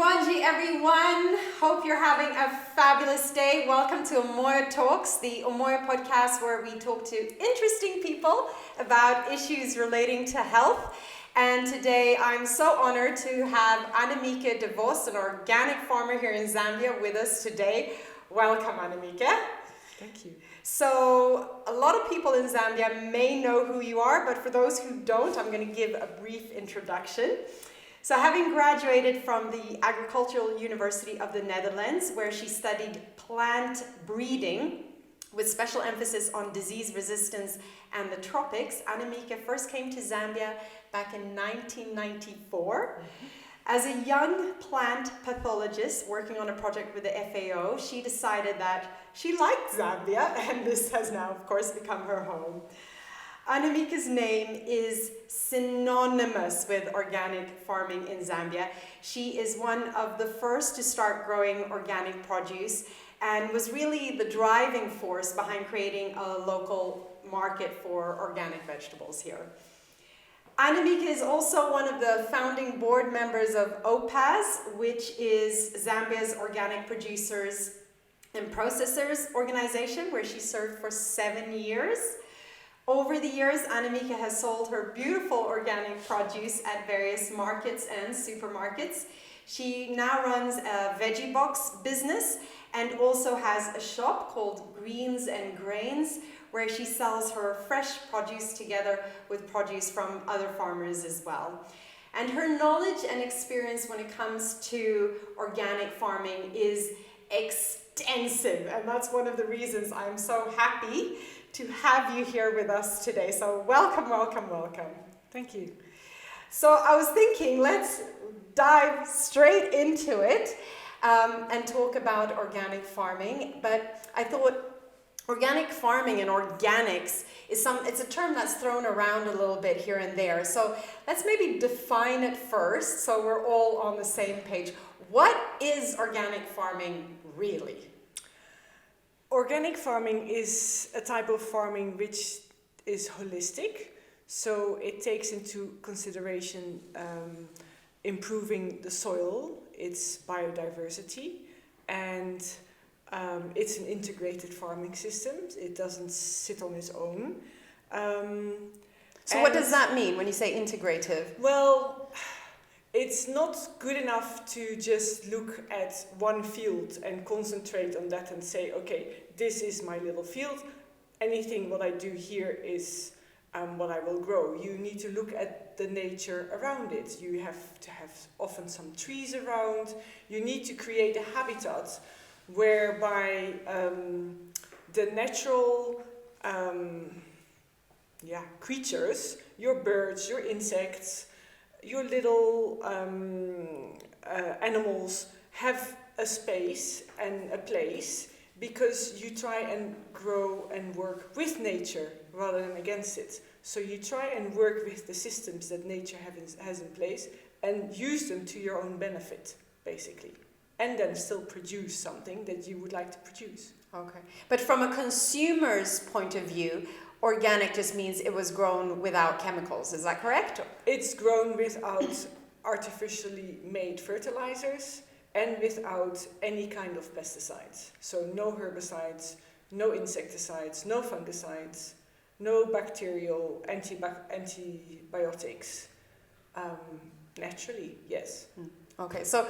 Bonjour everyone, hope you're having a fabulous day. Welcome to UmoyoTalks, the Umoyo podcast where we talk to interesting people about issues relating to health. And today I'm so honored to have Annemieke de Vos, an organic farmer here in Zambia, with us today. Welcome, Annemieke. Thank you. So a lot of people in Zambia may know who you are, but for those who don't, I'm going to give a brief introduction. So having graduated from the Agricultural University of the Netherlands, where she studied plant breeding with special emphasis on disease resistance and the tropics, Annemieke first came to Zambia back in 1994. As a young plant pathologist working on a project with the FAO, she decided that she liked Zambia, and this has now, of course, become her home. Annemieke's name is synonymous with organic farming in Zambia. She is one of the first to start growing organic produce and was really the driving force behind creating a local market for organic vegetables here. Annemieke is also one of the founding board members of OPAS, which is Zambia's Organic Producers and Processors organization, where she served for 7 years. Over the years, Annemieke has sold her beautiful organic produce at various markets and supermarkets. She now runs a veggie box business and also has a shop called Greens and Grains, where she sells her fresh produce together with produce from other farmers as well. And her knowledge and experience when it comes to organic farming is extensive, and that's one of the reasons I'm so happy to have you here with us today. So welcome, welcome, welcome. Thank you. So I was thinking, let's dive straight into it and talk about organic farming. But I thought organic farming and organics is it's a term that's thrown around a little bit here and there. So let's maybe define it first so we're all on the same page. What is organic farming really? Organic farming is a type of farming which is holistic. So it takes into consideration improving the soil, its biodiversity, and it's an integrated farming system. It doesn't sit on its own. So what does that mean when you say integrative? Well, it's not good enough to just look at one field and concentrate on that and say, okay, this is my little field. Anything what I do here is what I will grow. You need to look at the nature around it. You have to have often some trees around. You need to create a habitat whereby the natural creatures, your birds, your insects, your little animals have a space and a place, because you try and grow and work with nature rather than against it. So you try and work with the systems that nature has in place and use them to your own benefit, basically. And then still produce something that you would like to produce. Okay. But from a consumer's point of view, organic just means it was grown without chemicals, is that correct? It's grown without artificially made fertilizers and without any kind of pesticides. So no herbicides, no insecticides, no fungicides, no bacterial antibiotics. Naturally, yes. Okay, so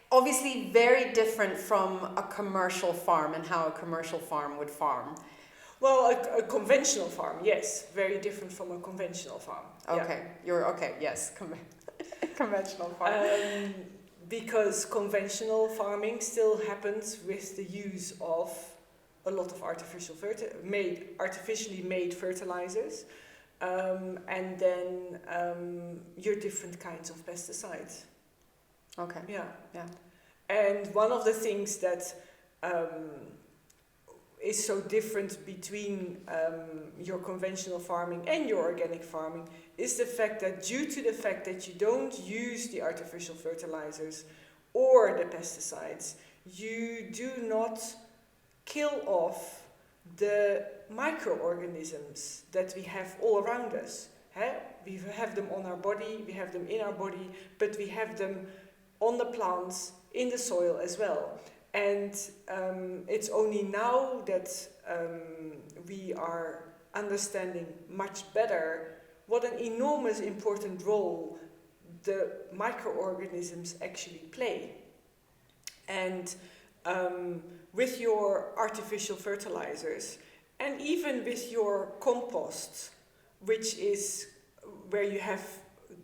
obviously very different from a commercial farm and how a commercial farm would farm. Well, a conventional farm, yes. Very different from a conventional farm. Okay, yeah. Yes, conventional farm. Because conventional farming still happens with the use of a lot of artificially made fertilizers, and then your different kinds of pesticides. Okay. Yeah. Yeah. And one of the things that is so different between your conventional farming and your organic farming is the fact that due to the fact that you don't use the artificial fertilizers or the pesticides, you do not kill off the microorganisms that we have all around us. We have them on our body, we have them in our body, but we have them on the plants, in the soil as well. And it's only now that we are understanding much better what an enormous important role the microorganisms actually play. And with your artificial fertilizers, and even with your compost, which is where you have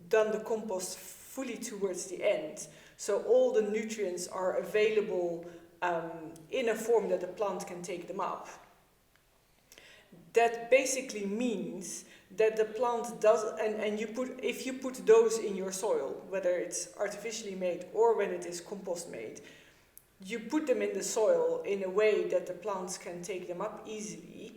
done the compost fully towards the end, so all the nutrients are available in a form that the plant can take them up. That basically means that the plant does, and if you put those in your soil, whether it's artificially made or when it is compost made, you put them in the soil in a way that the plants can take them up easily.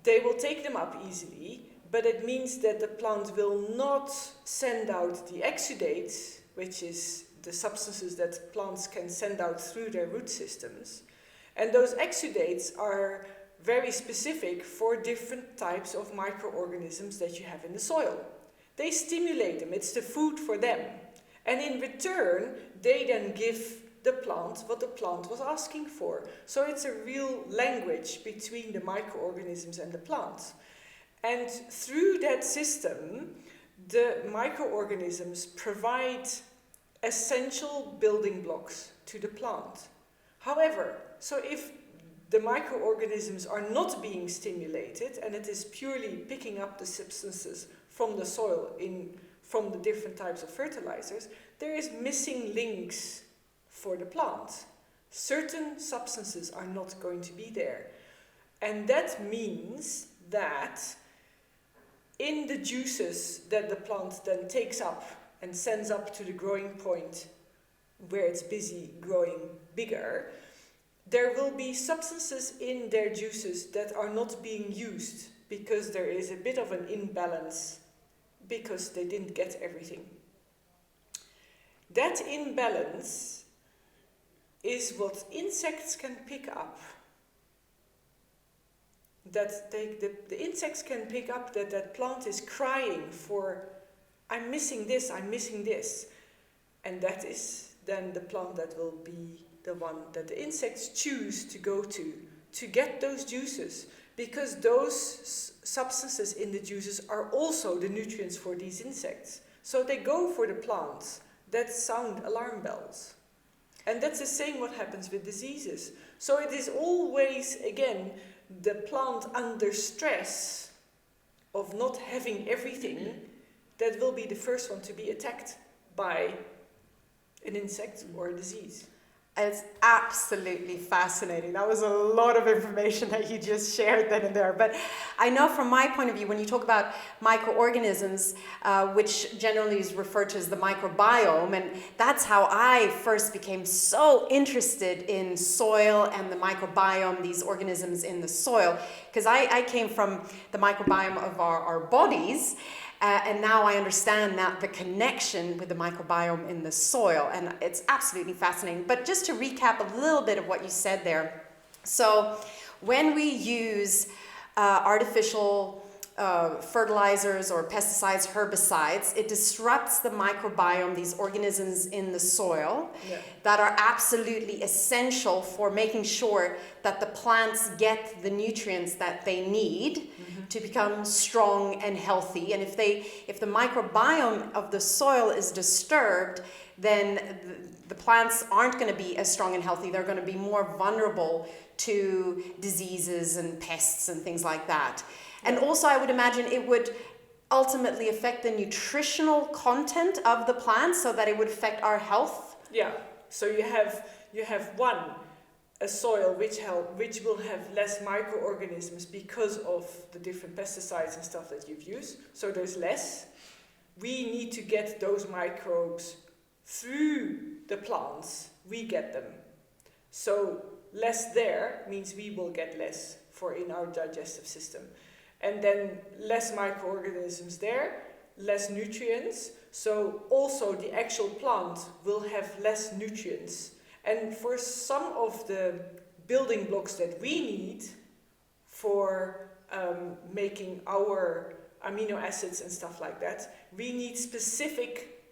They will take them up easily, but it means that the plant will not send out the exudates, which is the substances that plants can send out through their root systems. And those exudates are very specific for different types of microorganisms that you have in the soil. They stimulate them, it's the food for them. And in return, they then give the plant what the plant was asking for. So it's a real language between the microorganisms and the plant. And through that system, the microorganisms provide essential building blocks to the plant. However, so if the microorganisms are not being stimulated and it is purely picking up the substances from the soil from the different types of fertilizers, there is missing links for the plant. Certain substances are not going to be there. And that means that in the juices that the plant then takes up and sends up to the growing point where it's busy growing bigger, there will be substances in their juices that are not being used because there is a bit of an imbalance because they didn't get everything. That imbalance is what insects can pick up. That the insects can pick up that plant is crying for, I'm missing this, I'm missing this. And that is then the plant that will be the one that the insects choose to go to get those juices. Because those substances in the juices are also the nutrients for these insects. So they go for the plants that sound alarm bells. And that's the same what happens with diseases. So it is always, again, the plant under stress of not having everything that will be the first one to be attacked by an insect or a disease. It's absolutely fascinating. That was a lot of information that you just shared then and there. But I know from my point of view, when you talk about microorganisms, which generally is referred to as the microbiome, and that's how I first became so interested in soil and the microbiome, these organisms in the soil, because I came from the microbiome of our bodies. And now I understand that the connection with the microbiome in the soil, and it's absolutely fascinating. But just to recap a little bit of what you said there. So when we use artificial fertilizers or pesticides, herbicides, it disrupts the microbiome, these organisms in the soil that are absolutely essential for making sure that the plants get the nutrients that they need to become strong and healthy. And if the microbiome of the soil is disturbed, then the plants aren't going to be as strong and healthy. They're going to be more vulnerable to diseases and pests and things like that. And also I would imagine it would ultimately affect the nutritional content of the plant so that it would affect our health. Yeah, so you have a soil which will have less microorganisms because of the different pesticides and stuff that you've used. So there's less. We need to get those microbes through the plants. We get them. So less there means we will get less in our digestive system. And then less microorganisms there, less nutrients. So also the actual plant will have less nutrients. And for some of the building blocks that we need for making our amino acids and stuff like that, we need specific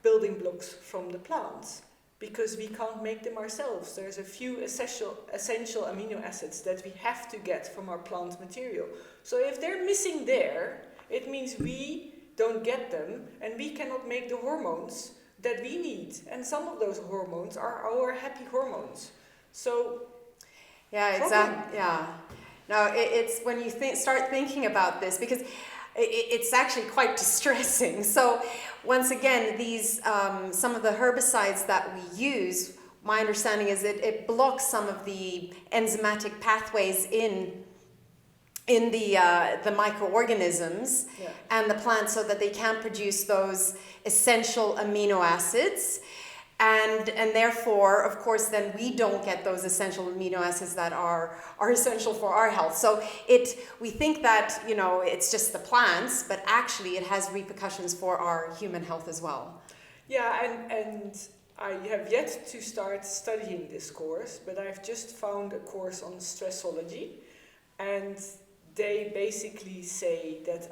building blocks from the plants because we can't make them ourselves. There's a few essential amino acids that we have to get from our plant material. So if they're missing there, it means we don't get them and we cannot make the hormones that we need. And some of those hormones are our happy hormones. So yeah, exactly. Yeah. No, it's when you start thinking about this, because it's actually quite distressing. So once again, these some of the herbicides that we use, my understanding is it blocks some of the enzymatic pathways in the microorganisms and the plants, so that they can't produce those essential amino acids. And therefore, of course, then we don't get those essential amino acids that are essential for our health. So we think that, it's just the plants, but actually it has repercussions for our human health as well. Yeah, and I have yet to start studying this course, but I've just found a course on Stressology, and they basically say that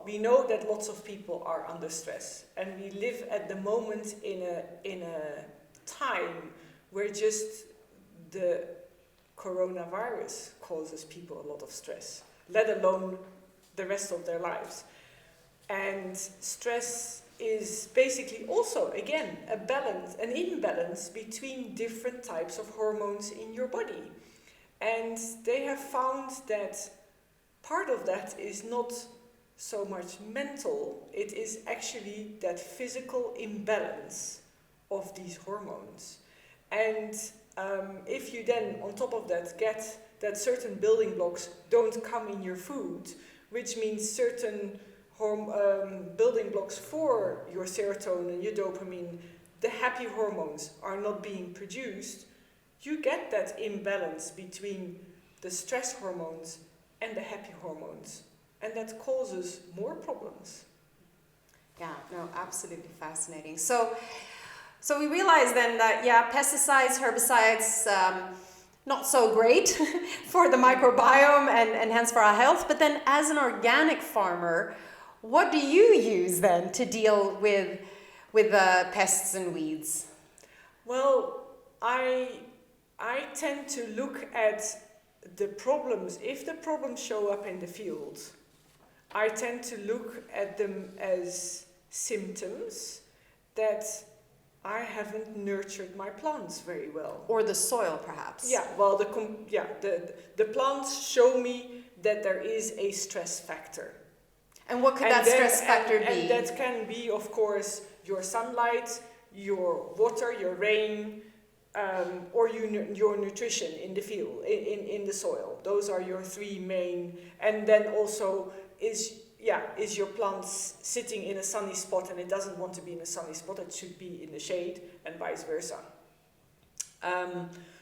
we know that lots of people are under stress, and we live at the moment in a time where just the coronavirus causes people a lot of stress, let alone the rest of their lives. And stress is basically also, again, an imbalance between different types of hormones in your body. And they have found that part of that is not so much mental, it is actually that physical imbalance of these hormones. And if you then, on top of that, get that certain building blocks don't come in your food, which means certain building blocks for your serotonin, your dopamine, the happy hormones are not being produced, you get that imbalance between the stress hormones and the happy hormones. And that causes more problems. Yeah, no, absolutely fascinating. So we realize then that, pesticides, herbicides, not so great for the microbiome and hence for our health. But then as an organic farmer, what do you use then to deal with pests and weeds? Well, I tend to look at the problems. If the problems show up in the field, I tend to look at them as symptoms that I haven't nurtured my plants very well. Or the soil, perhaps. Yeah, well, the plants show me that there is a stress factor. And what could that stress factor be? And that can be, of course, your sunlight, your water, your rain, or your nutrition in the field, in the soil. Those are your three main. And then also is your plant sitting in a sunny spot and it doesn't want to be in a sunny spot, it should be in the shade, and vice versa.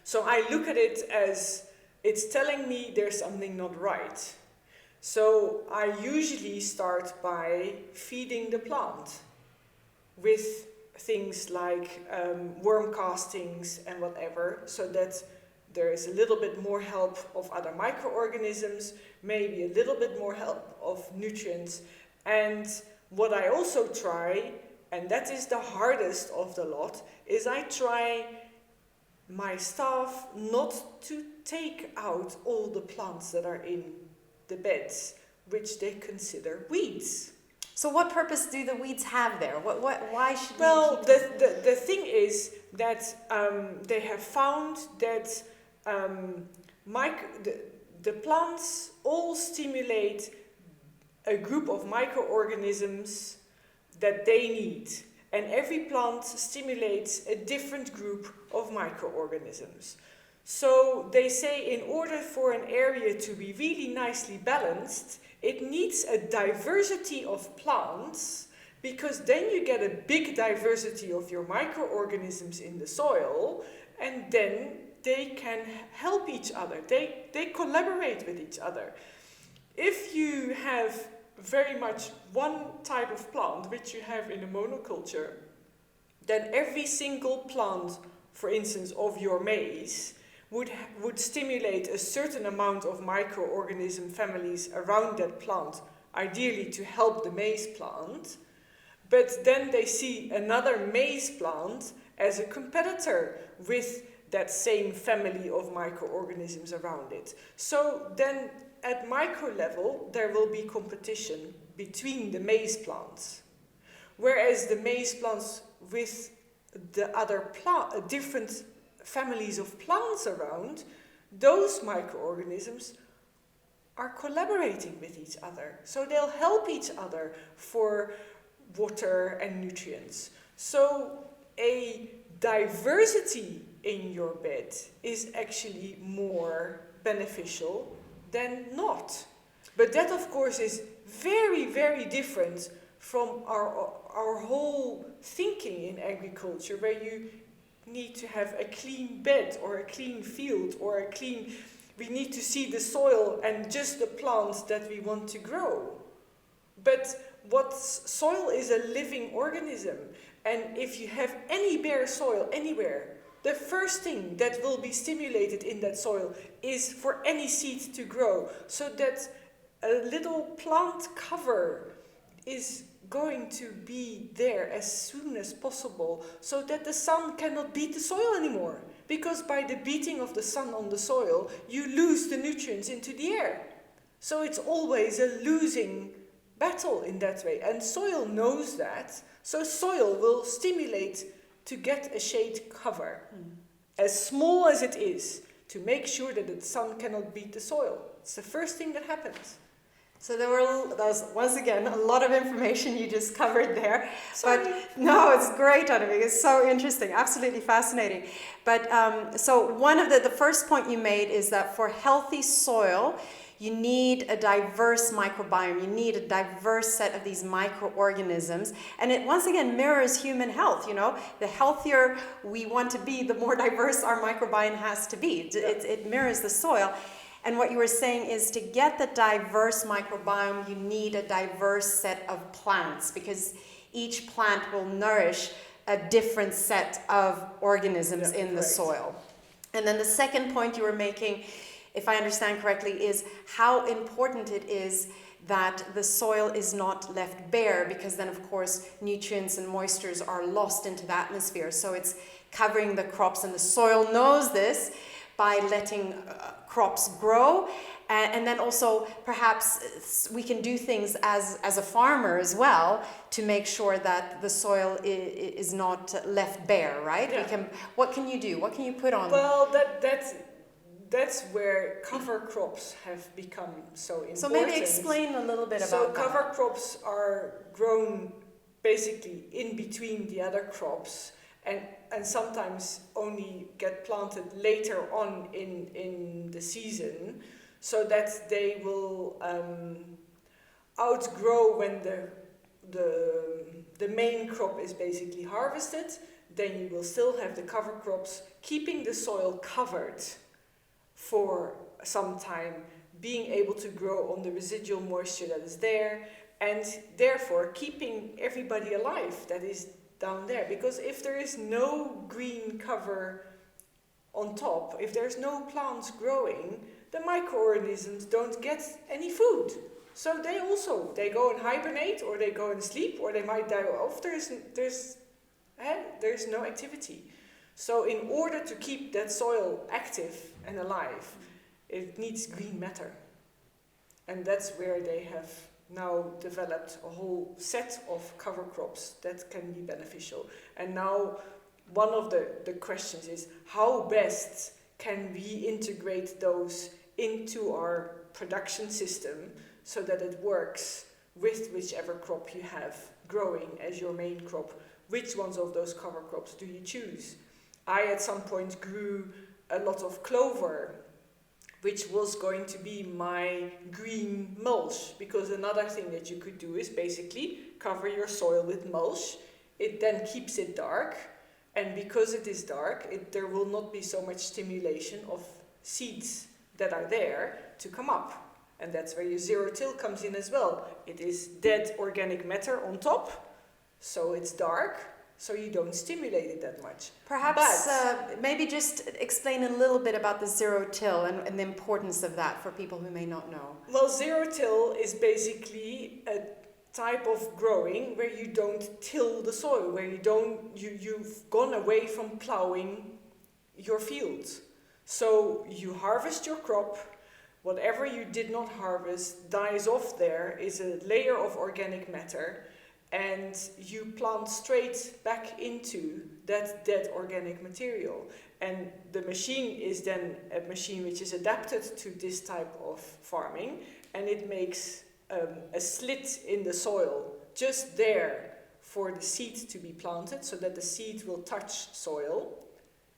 So I look at it as it's telling me there's something not right. So I usually start by feeding the plant with things like worm castings and whatever, so that there is a little bit more help of other microorganisms, maybe a little bit more help of nutrients. And what I also try, and that is the hardest of the lot, is I try my staff not to take out all the plants that are in the beds, which they consider weeds. So what purpose do the weeds have there? Why should we Well, keep the thing is that they have found that the plants all stimulate a group of microorganisms that they need. And every plant stimulates a different group of microorganisms. So they say in order for an area to be really nicely balanced, it needs a diversity of plants, because then you get a big diversity of your microorganisms in the soil, and then they can help each other. They collaborate with each other. If you have very much one type of plant, which you have in a monoculture, then every single plant, for instance, of your maize, would stimulate a certain amount of microorganism families around that plant, ideally to help the maize plant. But then they see another maize plant as a competitor with that same family of microorganisms around it. So then at micro level, there will be competition between the maize plants. Whereas the maize plants with the other different families of plants around, those microorganisms are collaborating with each other. So they'll help each other for water and nutrients. So a diversity in your bed is actually more beneficial than not. But that, of course, is very, very different from our whole thinking in agriculture, where you need to have a clean bed or a clean field or a clean... We need to see the soil and just the plants that we want to grow. But soil is a living organism. And if you have any bare soil anywhere, the first thing that will be stimulated in that soil is for any seed to grow. So that a little plant cover is going to be there as soon as possible, so that the sun cannot beat the soil anymore. Because by the beating of the sun on the soil, you lose the nutrients into the air. So it's always a losing battle in that way. And soil knows that. So soil will stimulate to get a shade cover, as small as it is, to make sure that the sun cannot beat the soil. It's the first thing that happens. So there was once again a lot of information you just covered there. Sorry. But no, it's great, Annemieke. It's so interesting, absolutely fascinating. But so one of the first point you made is that for healthy soil, you need a diverse microbiome. You need a diverse set of these microorganisms. And it once again mirrors human health, you know. The healthier we want to be, the more diverse our microbiome has to be. It mirrors the soil. And what you were saying is to get the diverse microbiome, you need a diverse set of plants, because each plant will nourish a different set of organisms in the soil. And then the second point you were making, if I understand correctly, is how important it is that the soil is not left bare, because then of course nutrients and moistures are lost into the atmosphere. So it's covering the crops, and the soil knows this by letting crops grow. And then also perhaps we can do things as a farmer as well to make sure that the soil is not left bare, right? Yeah. What can you do? What can you put on? Well, that's where cover crops have become so important. So maybe explain a little bit about that. So cover crops are grown basically in between the other crops, and sometimes only get planted later on in the season, so that they will outgrow when the main crop is basically harvested. Then you will still have the cover crops, keeping the soil covered for some time, being able to grow on the residual moisture that is there, and therefore keeping everybody alive that is down there. Because if there is no green cover on top, if there's no plants growing, the microorganisms don't get any food. So they go and hibernate, or they go and sleep, or they might die off. There's no activity. So in order to keep that soil active and alive, it needs green matter. And that's where they have now developed a whole set of cover crops that can be beneficial. And now one of the questions is, how best can we integrate those into our production system so that it works with whichever crop you have growing as your main crop? Which ones of those cover crops do you choose? I at some point grew a lot of clover, which was going to be my green mulch, because another thing that you could do is basically cover your soil with mulch. It then keeps it dark, and because it is dark, there will not be so much stimulation of seeds that are there to come up. And that's where your zerotill comes in as well. It is dead organic matter on top, so it's dark, so you don't stimulate it that much. Perhaps maybe just explain a little bit about the zerotill and the importance of that for people who may not know. Well, zerotill is basically a type of growing where you don't till the soil, where you've gone away from plowing your field. So you harvest your crop, whatever you did not harvest dies off there, is a layer of organic matter, and you plant straight back into that dead organic material. And the machine is then a machine which is adapted to this type of farming, and it makes a slit in the soil just there for the seed to be planted, so that the seed will touch soil.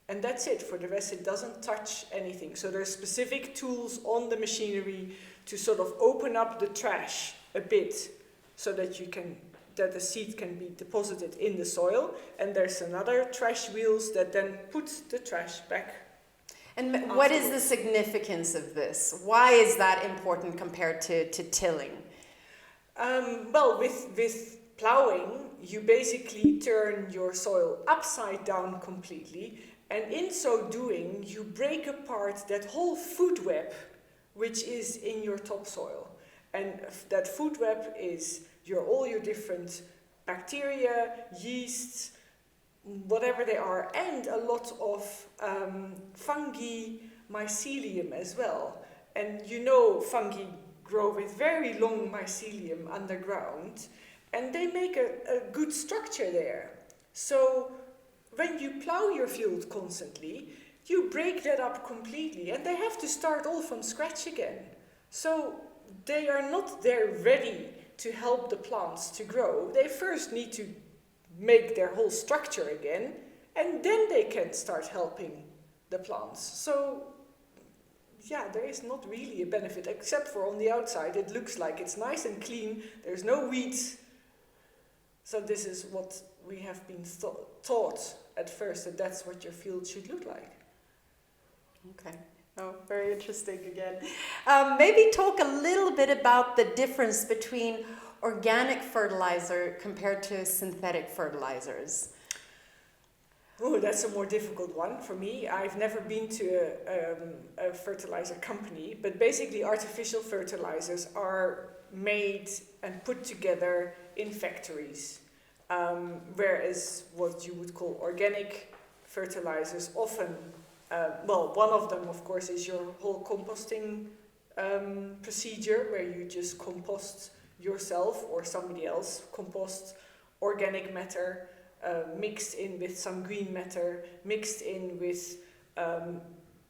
And that's it. For the rest, it doesn't touch anything. So there's specific tools on the machinery to sort of open up the trash a bit, so that that the seed can be deposited in the soil. And there's another trash wheels that then put the trash back. And what is the significance of this? Why is that important compared to tilling? Well, with plowing, you basically turn your soil upside down completely, and in so doing, you break apart that whole food web which is in your topsoil. And that food web is all your different bacteria, yeasts, whatever they are, and a lot of fungi, mycelium as well. And you know, fungi grow with very long mycelium underground, and they make a good structure there. So when you plow your field constantly, you break that up completely, and they have to start all from scratch again. So they are not there ready to help the plants to grow. They first need to make their whole structure again, and then they can start helping the plants. So yeah, there is not really a benefit, except for on the outside it looks like it's nice and clean, there's no weeds. So this is what we have been taught at first, that that's what your field should look like. Okay. Oh, very interesting again. Maybe talk a little bit about the difference between organic fertilizer compared to synthetic fertilizers. Oh, that's a more difficult one for me. I've never been to a fertilizer company, but basically artificial fertilizers are made and put together in factories, whereas what you would call organic fertilizers often, one of them of course is your whole composting procedure, where you just compost yourself or somebody else, compost organic matter, mixed in with some green matter, mixed in with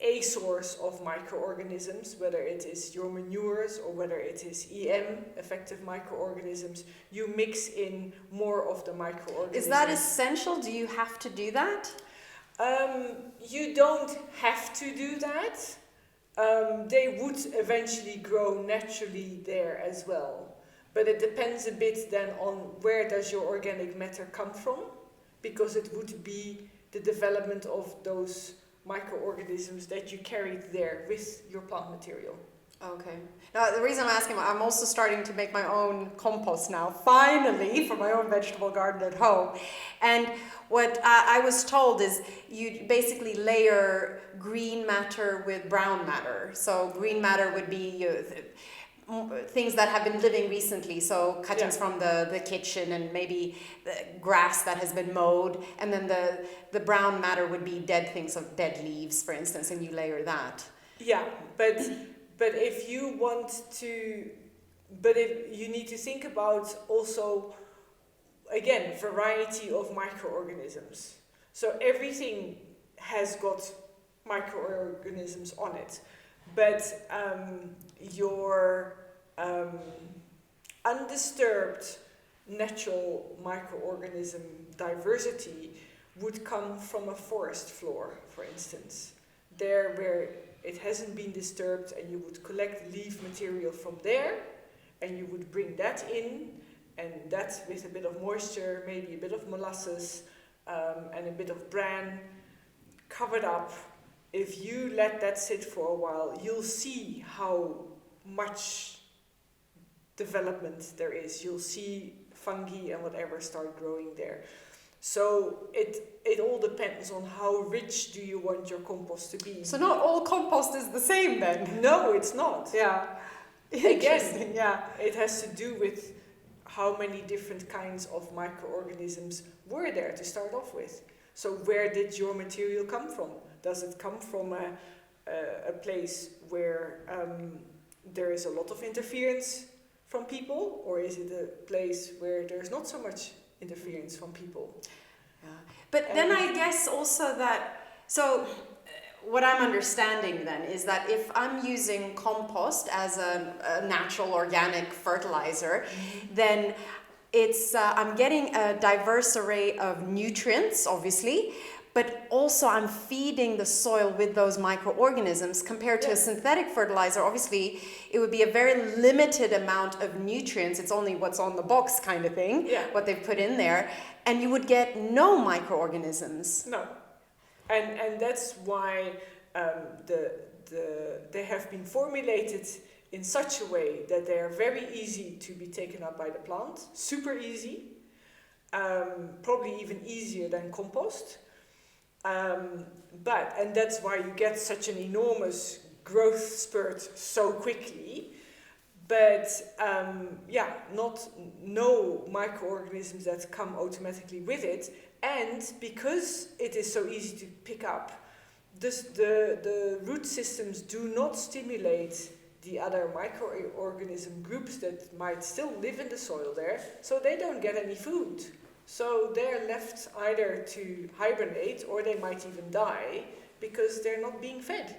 a source of microorganisms, whether it is your manures or whether it is EM, effective microorganisms. You mix in more of the microorganisms. Is that essential? Do you have to do that? You don't have to do that. They would eventually grow naturally there as well. But it depends a bit then on where does your organic matter come from, because it would be the development of those microorganisms that you carried there with your plant material. Okay. Now, the reason I'm asking, I'm also starting to make my own compost now, finally, for my own vegetable garden at home. And what I was told is you basically layer green matter with brown matter. So green matter would be things that have been living recently, so cuttings from the kitchen and maybe the grass that has been mowed, and then the brown matter would be dead things, of dead leaves, for instance, and you layer that. Yeah, but if you want to, if you need to think about also, again, variety of microorganisms. So everything has got microorganisms on it, but your undisturbed natural microorganism diversity would come from a forest floor, for instance. There where it hasn't been disturbed, and you would collect leaf material from there, and you would bring that in, and that with a bit of moisture, maybe a bit of molasses, and a bit of bran, covered up. If you let that sit for a while, you'll see how much development there is. You'll see fungi and whatever start growing there. So it all depends on how rich do you want your compost to be. So not all compost is the same then? No, it's not. Yeah. Again, yeah, it has to do with how many different kinds of microorganisms were there to start off with. So where did your material come from? Does it come from a place where there is a lot of interference from people, or is it a place where there's not so much interference from people? Yeah. But then I guess also that, so what I'm understanding then is that if I'm using compost as a natural organic fertilizer, then it's I'm getting a diverse array of nutrients, obviously, but also I'm feeding the soil with those microorganisms compared to a synthetic fertilizer. Obviously, it would be a very limited amount of nutrients. It's only what's on the box kind of thing, what they've put in there, and you would get no microorganisms. No. And that's why they have been formulated in such a way that they are very easy to be taken up by the plant, super easy, probably even easier than compost. And that's why you get such an enormous growth spurt so quickly. But no microorganisms that come automatically with it. And because it is so easy to pick up, the root systems do not stimulate the other microorganism groups that might still live in the soil there, so they don't get any food. So they're left either to hibernate, or they might even die because they're not being fed.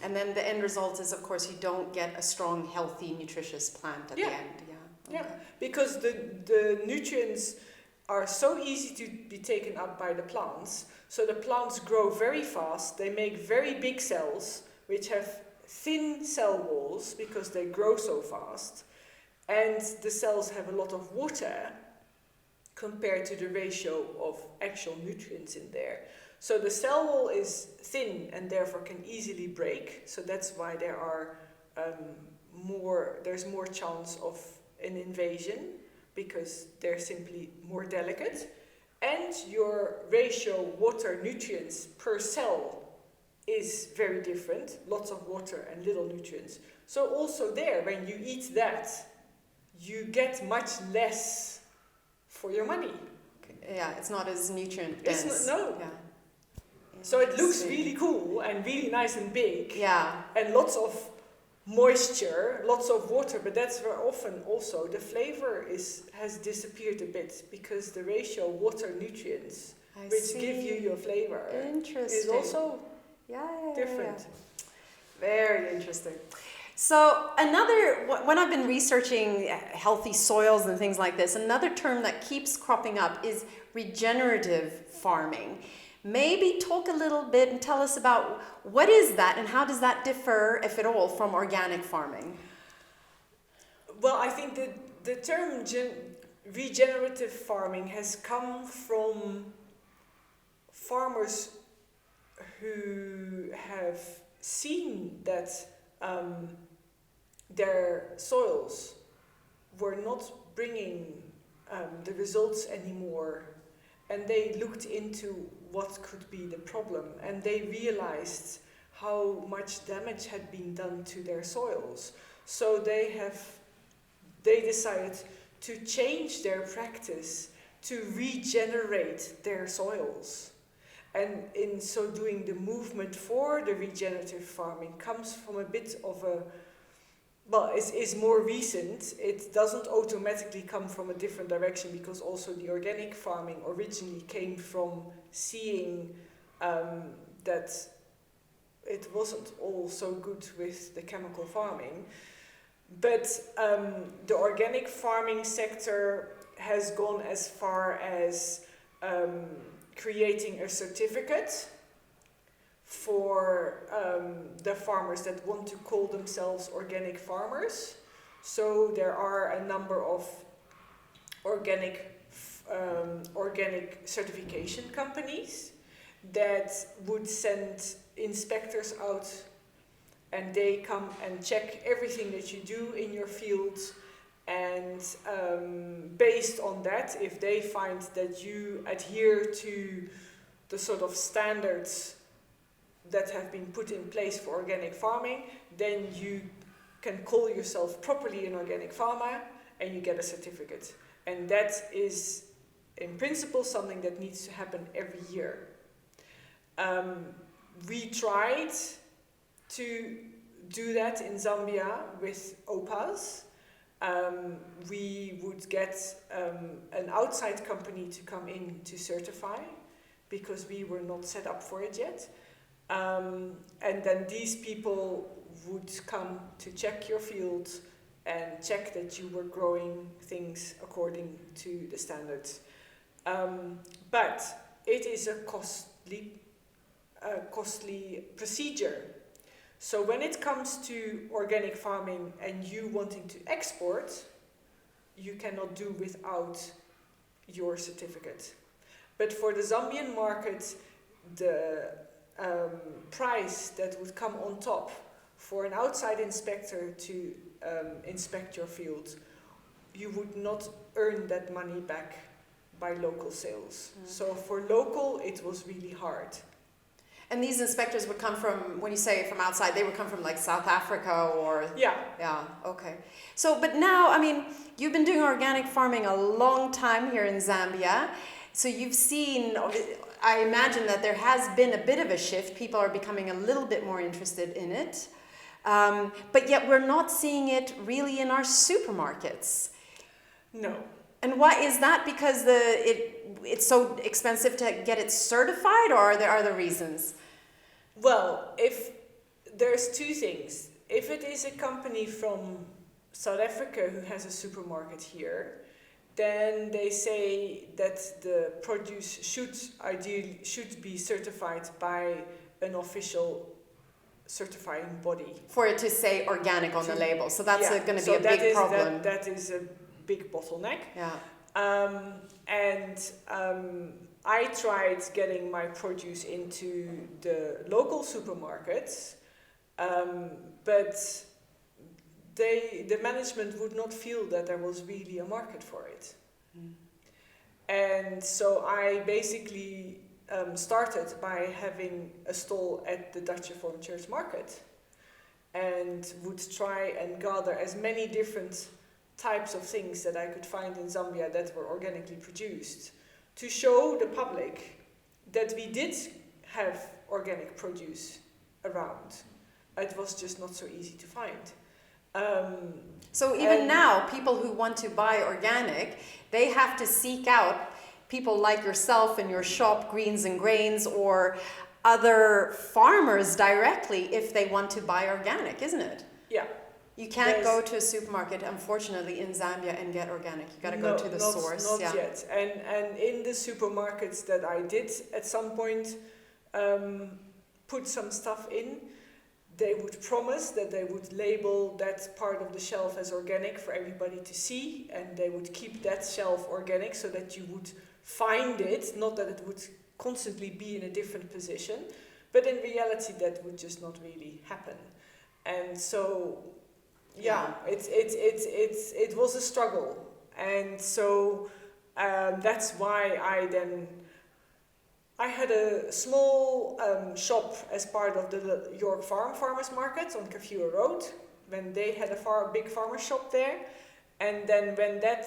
And then the end result is, of course, you don't get a strong, healthy, nutritious plant at the end. Yeah, because the nutrients are so easy to be taken up by the plants. So the plants grow very fast. They make very big cells, which have thin cell walls because they grow so fast. And the cells have a lot of water compared to the ratio of actual nutrients in there. So the cell wall is thin and therefore can easily break. So that's why there are there's more chance of an invasion, because they're simply more delicate. And your ratio water-nutrients per cell is very different. Lots of water and little nutrients. So also there, when you eat that, you get much less for your money. Yeah, it's not as nutrient dense. No. Yeah. So it looks really cool and really nice and big. Yeah. And lots of moisture, lots of water, but that's where often also the flavor has disappeared a bit, because the ratio water-nutrients, which give you your flavor, is also different. Very interesting. So when I've been researching healthy soils and things like this, another term that keeps cropping up is regenerative farming. Maybe talk a little bit and tell us about what is that and how does that differ, if at all, from organic farming? Well, I think the term regenerative farming has come from farmers who have seen that their soils were not bringing the results anymore, and they looked into what could be the problem, and they realized how much damage had been done to their soils. So they decided to change their practice to regenerate their soils. And in so doing, the movement for the regenerative farming comes from a bit of is more recent. It doesn't automatically come from a different direction, because also the organic farming originally came from seeing that it wasn't all so good with the chemical farming. But the organic farming sector has gone as far as creating a certificate for the farmers that want to call themselves organic farmers. So there are a number of organic certification companies that would send inspectors out, and they come and check everything that you do in your field, and based on that, if they find that you adhere to the sort of standards that have been put in place for organic farming, then you can call yourself properly an organic farmer and you get a certificate. And that is, in principle, something that needs to happen every year. We tried to do that in Zambia with OPAs. We would get an outside company to come in to certify, because we were not set up for it yet. And then these people would come to check your field and check that you were growing things according to the standards. But it is a costly procedure. So when it comes to organic farming and you wanting to export, you cannot do without your certificate. But for the Zambian market, the price that would come on top for an outside inspector to inspect your field, you would not earn that money back by local sales. So for local, it was really hard. And these inspectors would come from, when you say from outside, they would come from like South Africa or... Yeah. Yeah, okay. So, but now, I mean, you've been doing organic farming a long time here in Zambia. So you've seen, I imagine that there has been a bit of a shift. People are becoming a little bit more interested in it. But yet we're not seeing it really in our supermarkets. No. And why is that? Because it's so expensive to get it certified, or are there other reasons? Well, if there's two things. If it is a company from South Africa who has a supermarket here, then they say that the produce should be certified by an official certifying body. For it to say organic on the label. So that's going to be a big problem. That is a big bottleneck. Yeah. I tried getting my produce into the local supermarkets, but the management would not feel that there was really a market for it. And so I basically started by having a stall at the Dutch Reformed Church Market, and would try and gather as many different types of things that I could find in Zambia that were organically produced, to show the public that we did have organic produce around. It was just not so easy to find. So even now, people who want to buy organic, they have to seek out people like yourself in your shop, Greens and Grains, or other farmers directly if they want to buy organic, isn't it? Yeah. You can't go to a supermarket, unfortunately, in Zambia and get organic. You got to go to the source. Not yet. And in the supermarkets that I did at some point put some stuff in, they would promise that they would label that part of the shelf as organic for everybody to see, and they would keep that shelf organic so that you would find it, not that it would constantly be in a different position, but in reality that would just not really happen. And so it was a struggle, and so that's why I had a small shop as part of the York Farmers Market on Kafua Road, when they had a big farmer shop there. And then when that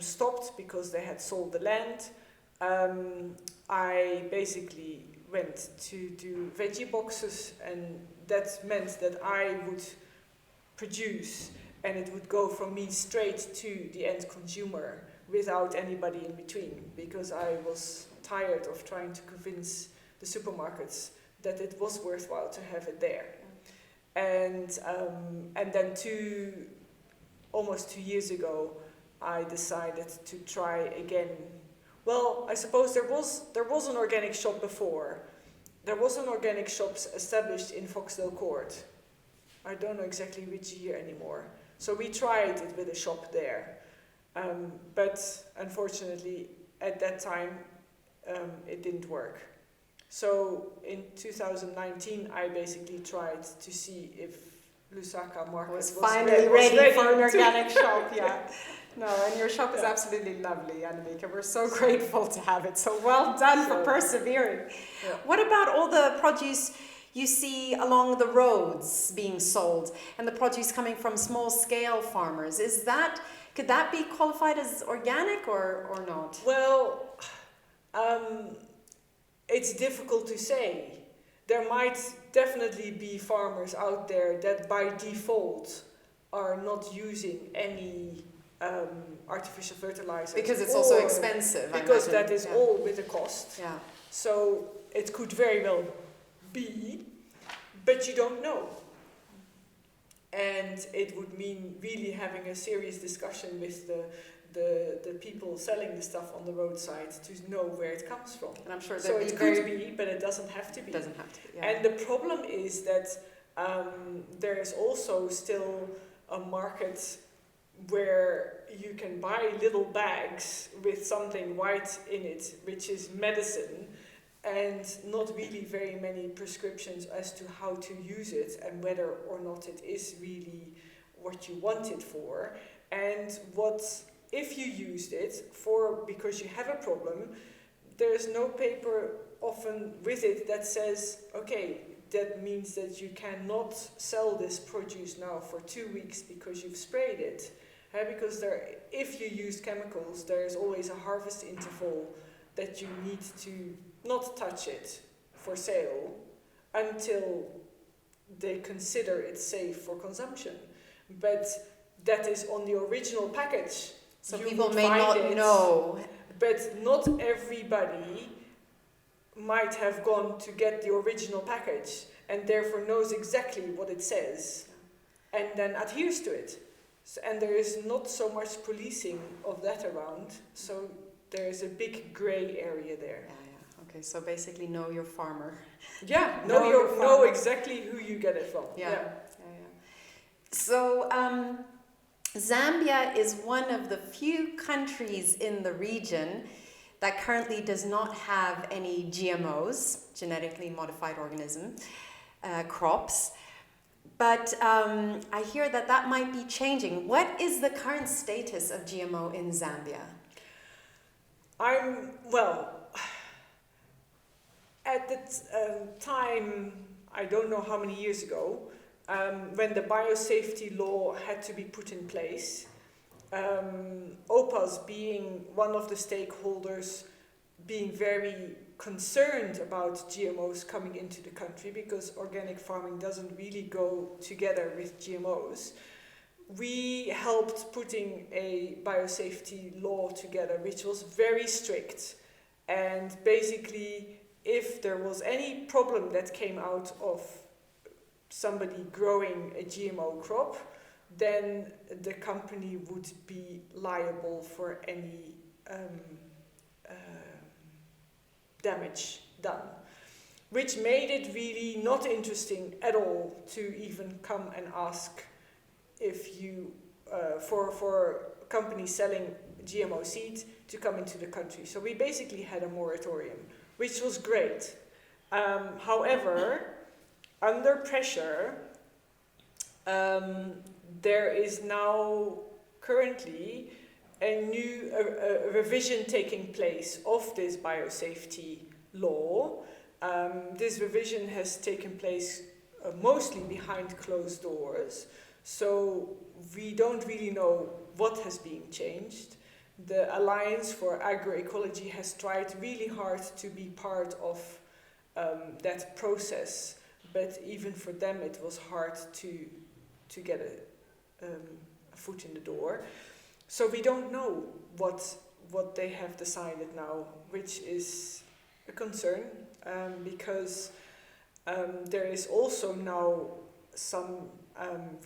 stopped because they had sold the land, I basically went to do veggie boxes, and that meant that I would produce and it would go from me straight to the end consumer without anybody in between, because I was tired of trying to convince the supermarkets that it was worthwhile to have it there. And then almost 2 years ago, I decided to try again. Well, I suppose there was an organic shop before. There was an organic shop established in Foxdale Court. I don't know exactly which year anymore. So we tried it with a shop there. But unfortunately, at that time, it didn't work. So in 2019, I basically tried to see if Lusaka market was finally ready for an organic shop. Yeah. No, and your shop is absolutely lovely, Annemieke. We're so grateful to have it. So well done for persevering. Yeah. What about all the produce you see along the roads being sold, and the produce coming from small-scale farmers? Is that Could that be qualified as organic or not? Well, it's difficult to say. There might definitely be farmers out there that by default are not using any artificial fertilizers. Because it's also expensive. Because that is all with a cost. Yeah. So it could very well be, but you don't know. And it would mean really having a serious discussion with the people selling the stuff on the roadside to know where it comes from. And I'm sure so it could be, but it doesn't have to be. It doesn't have to be, yeah. And the problem is that there is also still a market where you can buy little bags with something white in it, which is medicine, and not really very many prescriptions as to how to use it and whether or not it is really what you want it for. And what if you used it for because you have a problem, there's no paper often with it that says, okay, that means that you cannot sell this produce now for 2 weeks because you've sprayed it. Because if you use chemicals, there is always a harvest interval that you need to not touch it for sale until they consider it safe for consumption. But that is on the original package. So people may not know. But not everybody might have gone to get the original package and therefore knows exactly what it says and then adheres to it. And there is not so much policing of that around, so there is a big grey area there. Yeah. Okay, so basically know your farmer. Yeah, know exactly who you get it from. Yeah. So Zambia is one of the few countries in the region that currently does not have any GMOs, genetically modified organism, crops. But I hear that might be changing. What is the current status of GMO in Zambia? At the time, I don't know how many years ago, when the biosafety law had to be put in place, OPAS being one of the stakeholders, being very concerned about GMOs coming into the country because organic farming doesn't really go together with GMOs. We helped putting a biosafety law together which was very strict, and basically if there was any problem that came out of somebody growing a GMO crop, then the company would be liable for any damage done, which made it really not interesting at all to even come and ask if you for companies selling GMO seed to come into the country. So we basically had a moratorium, which was great. However, under pressure, there is now currently a new revision taking place of this biosafety law. This revision has taken place mostly behind closed doors, so we don't really know what has been changed. The Alliance for Agroecology has tried really hard to be part of that process, but even for them it was hard to get a foot in the door. So we don't know what they have decided now, which is a concern, because there is also now some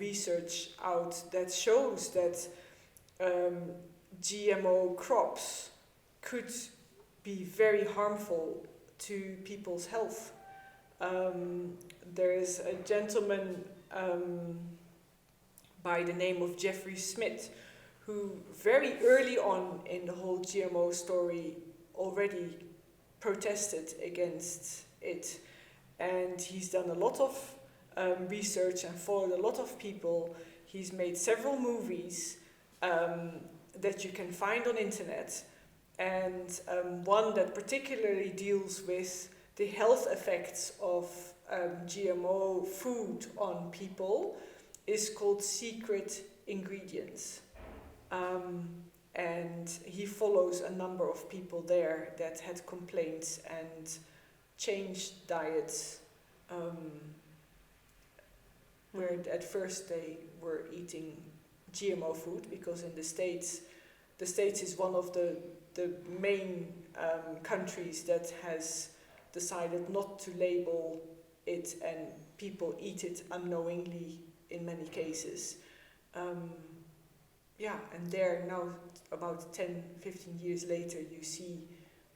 research out that shows that GMO crops could be very harmful to people's health. There is a gentleman by the name of Jeffrey Smith who very early on in the whole GMO story already protested against it, and he's done a lot of research and followed a lot of people. He's made several movies that you can find on internet, and one that particularly deals with the health effects of GMO food on people is called Secret Ingredients. And he follows a number of people there that had complaints and changed diets, where at first they were eating GMO food, because in the States is one of the main countries that has decided not to label it, and people eat it unknowingly in many cases. And there now, about 10-15 years later, you see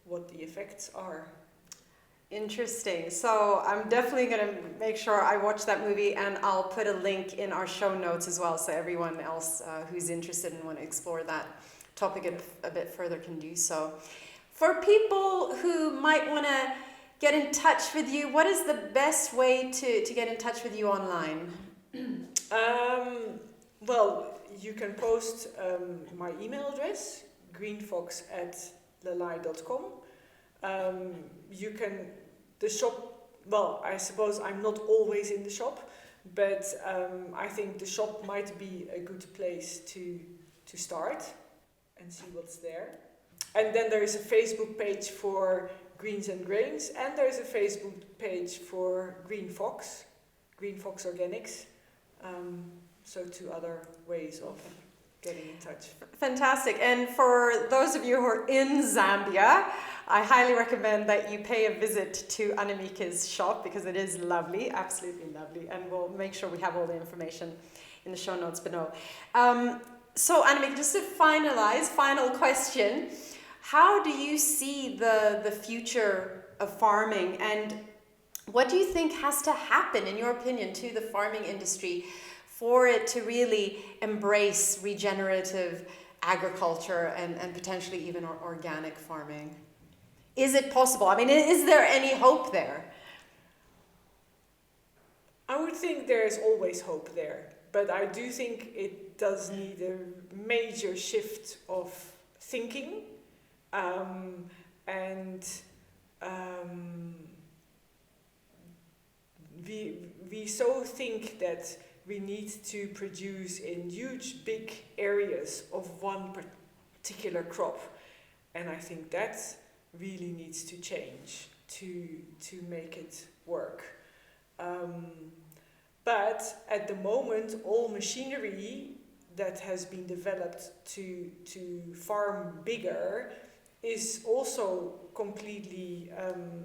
what the effects are. Interesting. So I'm definitely going to make sure I watch that movie, and I'll put a link in our show notes as well, so everyone else who's interested and want to explore that topic a bit further can do so. For people who might want to get in touch with you, what is the best way to get in touch with you online? Well, you can post my email address, greenfox@lalai.com. You can, the shop, well, I suppose I'm not always in the shop, but I think the shop might be a good place to start and see what's there. And then there is a Facebook page for Greens and Grains, and there is a Facebook page for Green Fox Organics. So 2 other ways of getting in touch. Fantastic. And for those of you who are in Zambia, I highly recommend that you pay a visit to Annemiike's shop, because it is lovely, absolutely lovely. And we'll make sure we have all the information in the show notes below. So Annemieke, just to finalize, final question. How do you see the future of farming, and what do you think has to happen, in your opinion, to the farming industry for it to really embrace regenerative agriculture and potentially even organic farming? Is it possible? I mean, is there any hope there? I would think there's always hope there, but I do think it does need a major shift of thinking, we so think that we need to produce in huge, big areas of one particular crop, and I think that really needs to change to make it work. But at the moment, all machinery that has been developed to farm bigger is also completely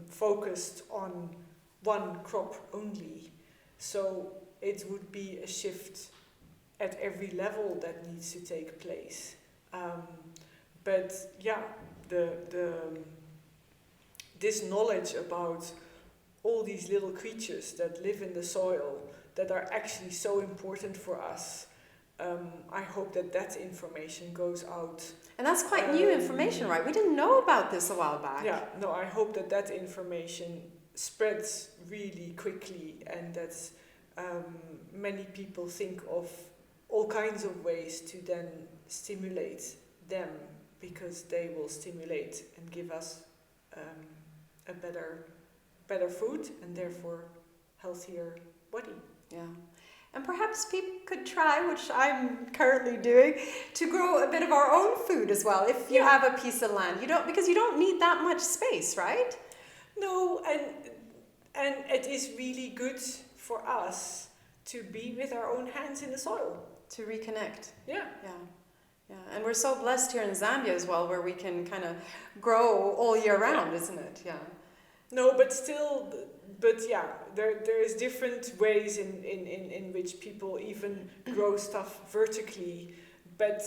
focused on one crop only. So it would be a shift at every level that needs to take place. But yeah, this knowledge about all these little creatures that live in the soil that are actually so important for us, I hope that information goes out. And that's quite new information, right? We didn't know about this a while back. Yeah, no, I hope that information spreads really quickly, and that many people think of all kinds of ways to then stimulate them, because they will stimulate and give us a better food, and therefore healthier body. Yeah. And perhaps people could try, which I'm currently doing, to grow a bit of our own food as well. If you have a piece of land, because you don't need that much space, right? No, and it is really good for us to be with our own hands in the soil. To reconnect. Yeah. Yeah. And we're so blessed here in Zambia as well, where we can kind of grow all year round, isn't it? Yeah. No, but still, yeah, there is different ways in which people even grow stuff vertically, but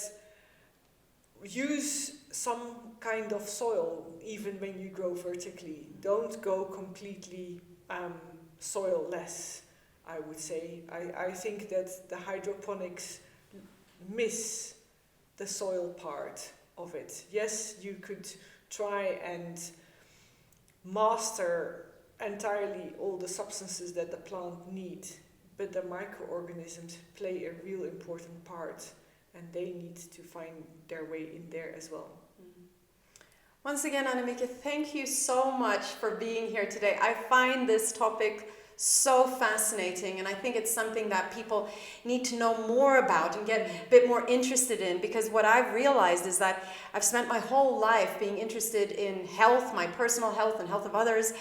use some kind of soil even when you grow vertically. Don't go completely soil-less, I would say. I think that the hydroponics miss the soil part of it. Yes, you could try and master entirely all the substances that the plant needs, but the microorganisms play a real important part, and they need to find their way in there as well. Once again, Annemieke, thank you so much for being here today. I find this topic so fascinating, and I think it's something that people need to know more about and get a bit more interested in, because what I've realized is that I've spent my whole life being interested in health, my personal health and health of others,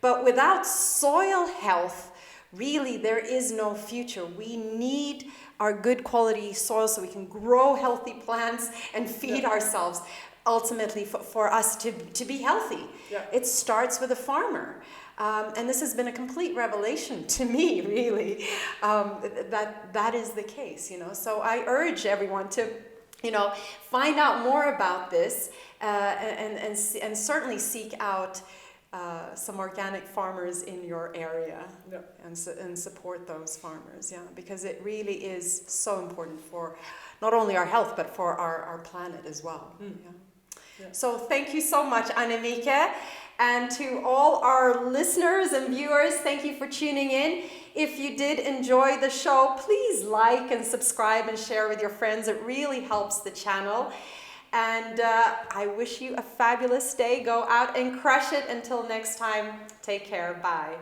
but without soil health, really there is no future. We need our good quality soil so we can grow healthy plants and feed ourselves, ultimately for us to be healthy. It starts with a farmer. And this has been a complete revelation to me, really, that is the case, you know. So I urge everyone to, you know, find out more about this and certainly seek out some organic farmers in your area and support those farmers, because it really is so important for not only our health but for our planet as well. So thank you so much, Annemieke. And to all our listeners and viewers, thank you for tuning in. If you did enjoy the show, please like and subscribe and share with your friends. It really helps the channel. And I wish you a fabulous day. Go out and crush it. Until next time, take care. Bye.